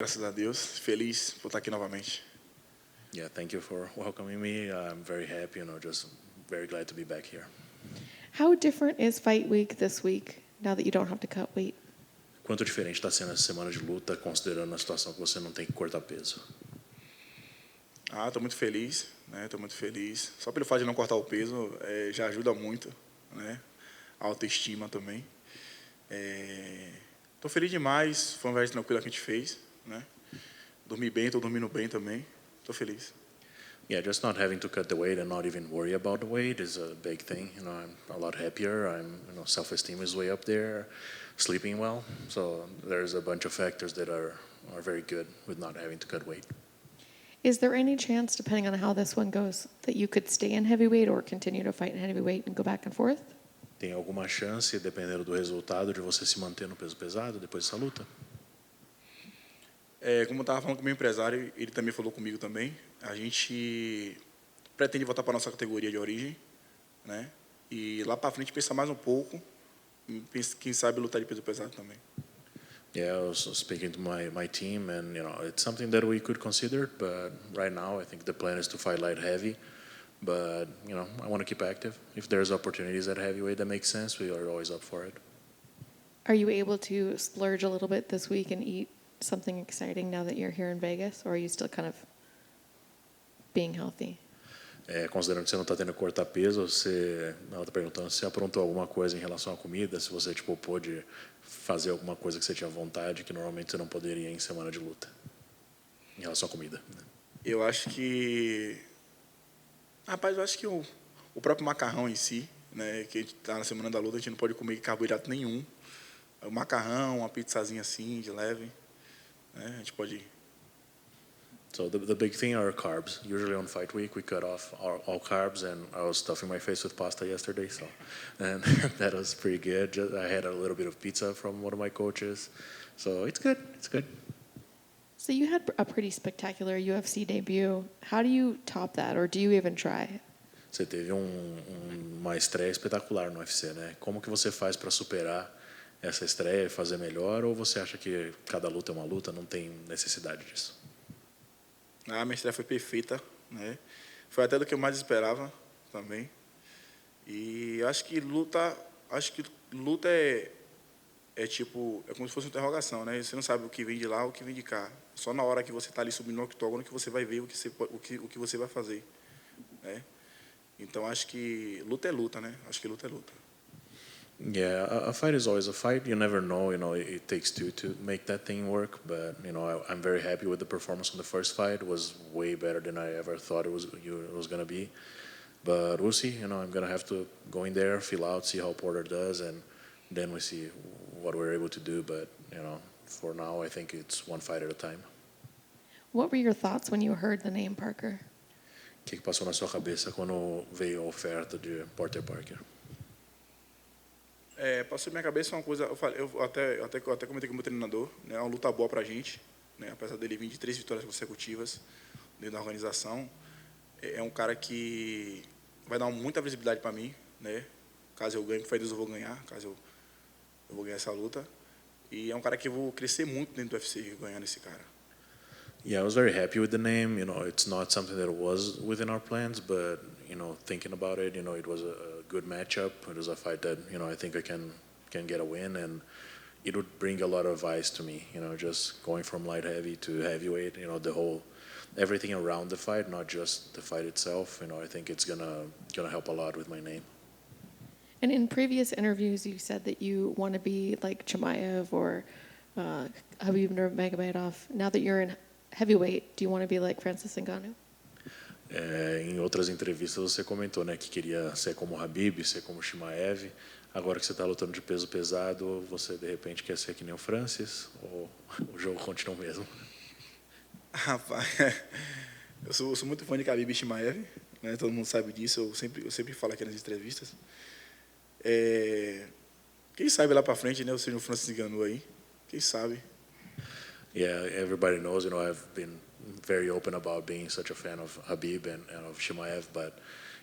Graças a Deus, feliz por estar aqui novamente. Yeah, thank you for welcoming me. I'm very happy, just very glad to be back here. How different is fight week this week now that you don't have to cut weight? Quanto diferente está sendo essa semana de luta, considerando a situação que você não tem que cortar peso? Estou muito feliz, né? Estou muito feliz. Só pelo fato de não cortar o peso já ajuda muito, né? A autoestima também. Estou feliz demais. Foi uma viagem tranquila que a gente fez, né? Dormi bem, estou dormindo bem também. Estou feliz. Yeah, just not having to cut the weight and not even worry about the weight is a big thing. I'm a lot happier. Self-esteem is way up there. Sleeping well. So there's a bunch of factors that are very good with not having to cut weight. Is there any chance, depending on how this one goes, that you could stay in heavyweight or continue to fight in heavyweight and go back and forth? Tem alguma chance, dependendo do resultado, de você se manter no peso pesado depois dessa luta? Como eu estava falando com o meu empresário, ele também falou comigo também. A gente pretende voltar para a nossa categoria de origem, né? E lá para frente pensar mais um pouco, quem sabe lutar de peso pesado também. Yeah, I was speaking to my team, and it's something that we could consider. But right now, I think the plan is to fight light heavy. But I want to keep active. If there's opportunities at heavyweight that make sense, we are always up for it. Are you able to splurge a little bit this week and eat something exciting now that you're here in Vegas, or are you still kind of being healthy? Considerando que você não está tendo que cortar peso, ela está perguntando se você aprontou alguma coisa em relação à comida, se você pôde fazer alguma coisa que você tinha vontade, que normalmente você não poderia em semana de luta, em relação à comida. Eu acho que... Rapaz, eu acho que o próprio macarrão em si, né, que a gente está na semana da luta, a gente não pode comer carboidrato nenhum. O macarrão, uma pizzazinha assim, de leve, né, a gente pode... So the big thing are carbs. Usually on fight week, we cut off all carbs, and I was stuffing my face with pasta yesterday, and that was pretty good. I had a little bit of pizza from one of my coaches, so it's good. It's good. So you had a pretty spectacular UFC debut. How do you top that, or do you even try? Você teve uma estreia espetacular no UFC, né? Como que você faz para superar essa estreia e fazer melhor, ou você acha que cada luta é uma luta, não tem necessidade disso? A minha estreia foi perfeita, né? Foi até do que eu mais esperava também. E acho que luta é como se fosse uma interrogação, né? Você não sabe o que vem de lá, o que vem de cá. Só na hora que você está ali subindo no octógono que você vai ver o que você vai fazer, né? Então acho que luta é luta, né? Acho que luta é luta. Yeah, a fight is always a fight. You never know. It takes two to make that thing work. But I'm very happy with the performance on the first fight. It was way better than I ever thought it was going to be. But we'll see. I'm going to have to go in there, feel out, see how Porter does, and then we see what we're able to do. But for now, I think it's one fight at a time. What were your thoughts when you heard the name Parker? O que passou na sua cabeça quando veio a oferta de Porter Parker? Passou na minha cabeça uma coisa, eu até comentei com o meu treinador, né, é uma luta boa para a gente, né, apesar dele vir de 3 vitórias consecutivas dentro da organização, é um cara que vai dar muita visibilidade para mim, né, caso eu ganhe, que foi Deus eu vou ganhar, caso eu vou ganhar essa luta, e é um cara que eu vou crescer muito dentro do UFC ganhando esse cara. Yeah, I was very happy with the name. It's not something that was within our plans, but thinking about it, it was a good matchup. It was a fight that I think I can get a win, and it would bring a lot of eyes to me. Just going from light heavy to heavyweight. The whole everything around the fight, not just the fight itself. I think it's gonna help a lot with my name. And in previous interviews, you said that you want to be like Chimaev or Khabib Nurmagomedov. Now that you're in heavyweight, do you want to be like Francis Ngannou? Em outras entrevistas você comentou, né, que queria ser como Khabib, ser como Chimaev. Agora que você está lutando de peso pesado, você de repente quer ser que nem o Francis, ou o jogo continua o mesmo? Rapaz, eu sou muito fã de Khabib e Chimaev, né? Todo mundo sabe disso. Eu sempre falo aqui nas entrevistas. Quem sabe lá para frente, né? Eu seja o Francis Ngannou aí. Quem sabe? Yeah, everybody knows, I've been very open about being such a fan of Khabib and of Chimaev, but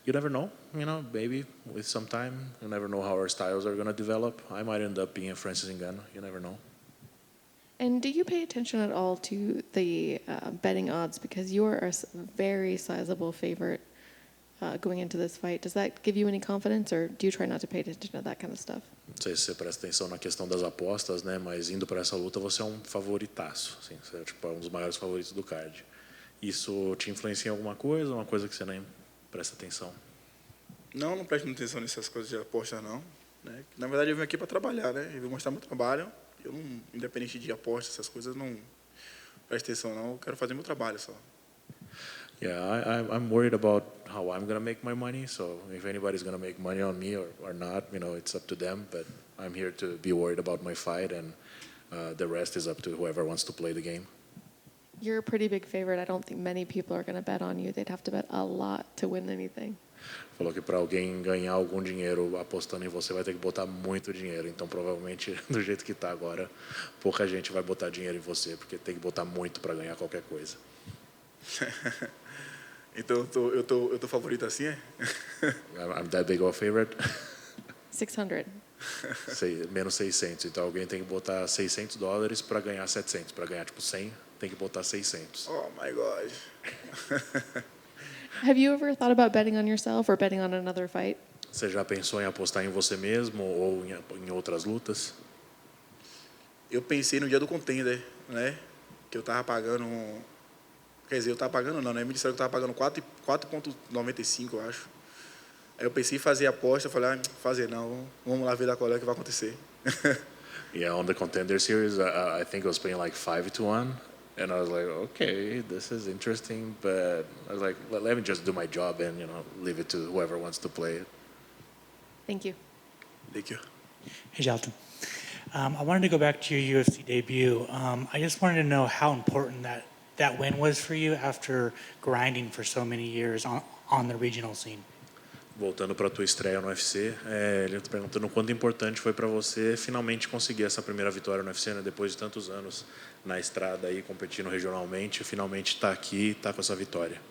you never know, maybe with some time, you never know how our styles are going to develop. I might end up being a Francis Ngannou, you never know. And do you pay attention at all to the betting odds? Because you're a very sizable favorite going into this fight. Does that give you any confidence, or do you try not to pay attention to that kind of stuff? Não sei se você presta atenção na questão das apostas, né? Mas indo para essa luta você é um favoritaço, assim, você é tipo um dos maiores favoritos do card. Isso te influencia em alguma coisa, uma coisa que você nem presta atenção? Não, não presto muita atenção nessas coisas de aposta, não. Né? Na verdade, eu vim aqui para trabalhar, né? Eu vim mostrar meu trabalho. Eu não, independente de aposta, essas coisas, não presto atenção, não. Eu quero fazer meu trabalho só. Yeah, I'm worried about how I'm gonna make my money. So if anybody's gonna make money on me or not, you know, it's up to them. But I'm here to be worried about my fight, and the rest is up to whoever wants to play the game. You're a pretty big favorite. I don't think many people are going to bet on you. They'd have to bet a lot to win anything. Falou que para alguém ganhar algum dinheiro apostando em você vai ter que botar muito dinheiro. Então provavelmente do jeito que está agora, pouca gente vai botar dinheiro em você, porque tem que botar muito para ganhar qualquer coisa. Então eu tô favorito assim, é? I'm that big of a favorite. 600. Menos 600. Então alguém tem que botar $600 para ganhar 700. Para ganhar tipo 100, tem que botar 600. Oh my God. Have you ever thought about betting on yourself or betting on another fight? Você já pensou em apostar em você mesmo ou em outras lutas? Eu pensei no dia do contender, né? Que eu tava pagando, quer dizer, eu tava pagando não, né? Me disseram que eu tava pagando 4,95, eu acho. Aí eu pensei em fazer a aposta, falei, fazer não, vamos lá ver da colega o que vai acontecer. Yeah, on the Contender Series, I think I was paying like 5-1, and I was like, okay, this is interesting, but I was like, let me just do my job and leave it to whoever wants to play it. Thank you. Thank you. Hey, Jailton. I wanted to go back to your UFC debut. I just wanted to know how important that win was for you after grinding for so many years on the regional scene. Voltando para a tua estreia no UFC, ele está perguntando o quanto importante foi para você finalmente conseguir essa primeira vitória no UFC, né? Depois de tantos anos na estrada aí competindo regionalmente, finalmente está aqui, está com essa vitória.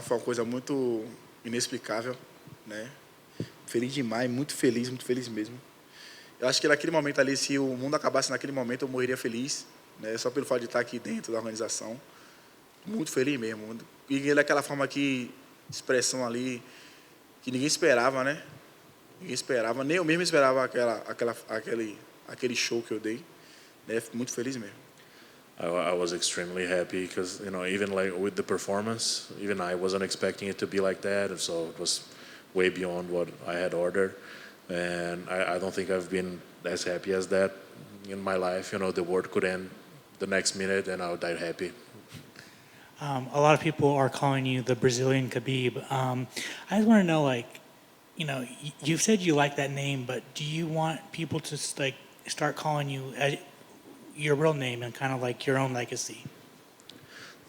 Foi uma coisa muito inexplicável, né? Feliz demais, muito feliz mesmo. Eu acho que naquele momento ali, se o mundo acabasse naquele momento, eu morreria feliz, né? Só pelo fato de estar aqui dentro da organização. Muito feliz mesmo. E daquela forma que expressão ali que ninguém esperava, né? Ninguém esperava, nem eu mesmo esperava aquele show que eu dei, né? Muito feliz mesmo. I was extremely happy because even like with the performance, even I wasn't expecting it to be like that, so it was way beyond what I had ordered, and I don't think I've been as happy as that in my life. The world could end the next minute and I would die happy. A lot of people are calling you the Brazilian Khabib. I just want to know, you've said you like that name, but do you want people to start calling you your real name and kind of like your own legacy?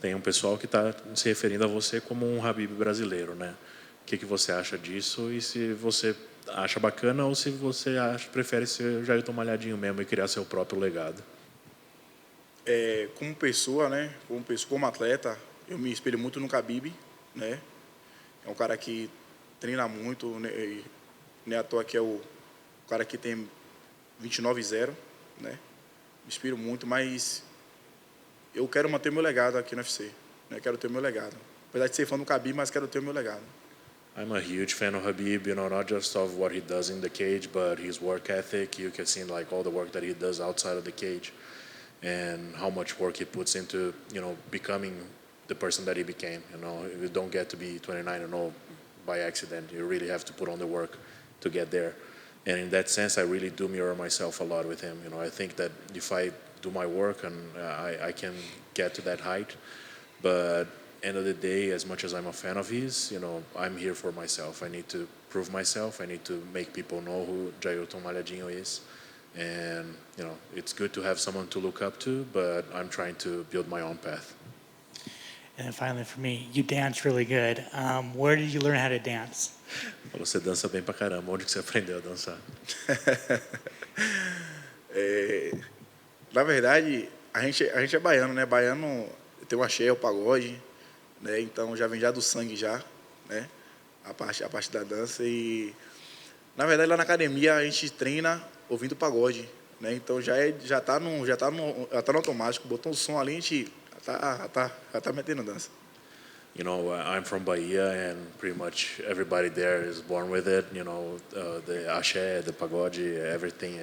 Tem pessoal que está se referindo a você como Khabib brasileiro, né? O que você acha disso e se você acha bacana ou se você prefere ser Jailton Malhadinho mesmo e criar seu próprio legado? Como pessoa, né? Como atleta, eu me espelho muito no Khabib, né? É um cara que treina muito, né? E não é à toa que é o cara que tem 29-0, né? Me inspiro muito, mas eu quero manter meu legado aqui no UFC, né? Quero ter meu legado. Apesar de ser fã do Khabib, mas quero ter meu legado. I'm a huge fan of Khabib, not just of what he does in the cage, but his work ethic. You can see like all the work that he does outside of the cage. And how much work he puts into, becoming the person that he became. You don't get to be 29-0 by accident. You really have to put on the work to get there. And in that sense, I really do mirror myself a lot with him. I think that if I do my work, and I can get to that height. But end of the day, as much as I'm a fan of his, I'm here for myself. I need to prove myself. I need to make people know who Jailton Malhadinho is. And, it's good to have someone to look up to, but I'm trying to build my own path. And then finally for me, you dance really good. Where did you learn how to dance? Você dança bem pra caramba. Onde que você aprendeu a dançar? Na verdade, a gente é baiano, né? Baiano tem o axé, o pagode, né? Então já vem já do sangue já, né? A parte da dança. E na verdade lá na academia a gente treina ouvindo pagode, né? Então já tá no automático, botou um som ali, a gente já tá metendo dança. You know, I'm from Bahia, and pretty much everybody there is born with it. You know, the axé, the pagode, everything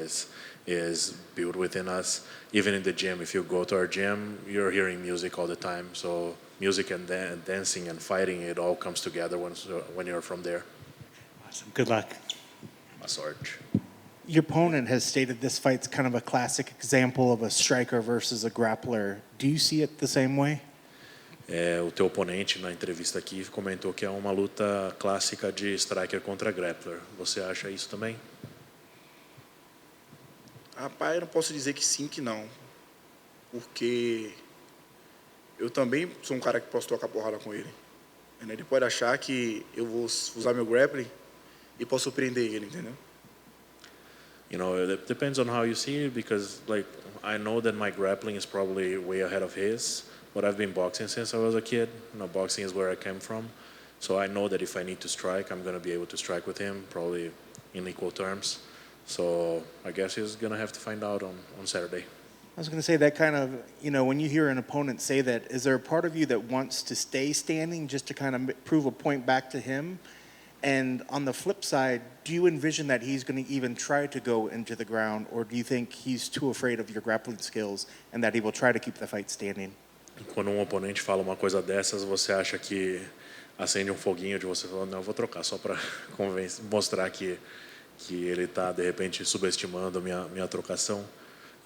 is built within us. Even in the gym, if you go to our gym, you're hearing music all the time. So music and dancing and fighting, it all comes together when you're from there. Awesome. Good luck. A sorte. Your opponent has stated this fight's kind of a classic example of a striker versus a grappler. Do you see it the same way? O teu oponente na entrevista aqui comentou que é uma luta clássica de striker contra grappler. Você acha isso também? Rapaz, eu não posso dizer que sim, que não. Porque eu também sou um cara que posso trocar porrada com ele. Ele pode achar que eu vou usar meu grappling e posso surpreender ele, entendeu? You know, it depends on how you see it, because like I know that my grappling is probably way ahead of his, but I've been boxing since I was a kid. You know, boxing is where I came from. So I know that if I need to strike, I'm going to be able to strike with him, probably in equal terms. So I guess he's going to have to find out on Saturday. I was going to say that kind of, you know, when you hear an opponent say that, is there a part of you that wants to stay standing just to kind of prove a point back to him? And on the flip side, do you envision that he's going to even try to go into the ground, or do you think he's too afraid of your grappling skills and that he will try to keep the fight standing? Quando um oponente fala uma coisa dessas, você acha que acende um foguinho de você falando, não, eu vou trocar só para mostrar que ele está, de repente, subestimando a minha trocação?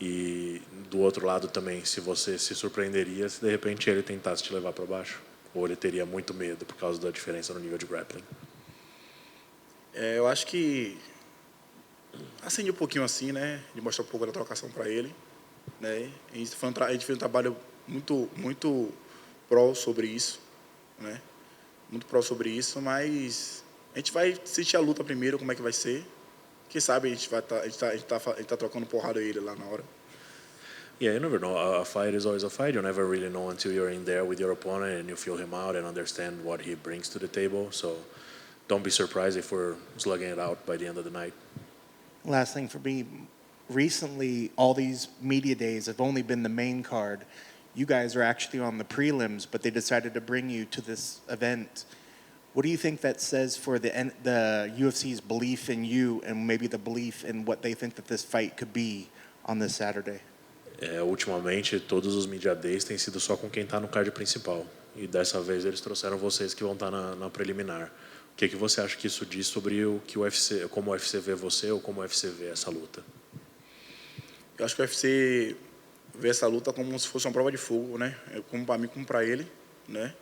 E do outro lado também, se você se surpreenderia se de repente ele tentasse te levar para baixo? Ou ele teria muito medo por causa da diferença no nível de grappling? Eu acho que acende um pouquinho assim, né? De mostrar um pouco da trocação para ele, né? A gente fez um trabalho muito pró sobre isso, né? Muito pró sobre isso, mas a gente vai sentir a luta primeiro, como é que vai ser. Quem sabe a gente tá trocando porrada ele lá na hora. Yeah, you never know. A fight is always a fight. You never really know until you're in there with your opponent and you feel him out and understand what he brings to the table. So don't be surprised if we're slugging it out by the end of the night. Last thing for me, recently all these media days have only been the main card. You guys are actually on the prelims, but they decided to bring you to this event. What do you think that says for the UFC's belief in you and maybe the belief in what they think that this fight could be on this Saturday? Ultimamente, todos os media days têm sido só com quem está no card principal. E dessa vez eles trouxeram vocês que vão estar na preliminar. O que você acha que isso diz sobre o que o UFC, como o UFC vê você ou como o UFC vê essa luta? Eu acho que o UFC vê essa luta como se fosse uma prova de fogo, né? Como para mim, como para ele, né?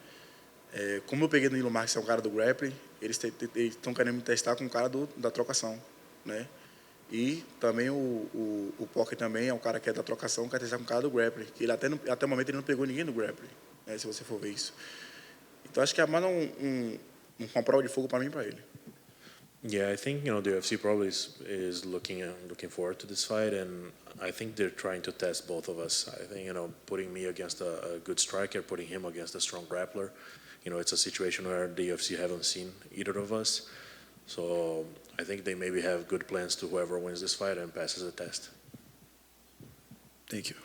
Como eu peguei no Nilo Marques, que é um cara do grappling, eles estão querendo me testar com o cara da trocação, né? E também o Poker também é um cara que é da trocação, quer testar com o cara do grappling, que ele até o momento ele não pegou ninguém do grappling, né? Se você for ver isso. Então acho que é mais uma prova de fogo para mim e para ele. Yeah, I think the UFC probably is looking forward to this fight, and I think they're trying to test both of us. I think putting me against a good striker, putting him against a strong grappler, it's a situation where the UFC haven't seen either of us. So I think they maybe have good plans to whoever wins this fight and passes the test. Thank you.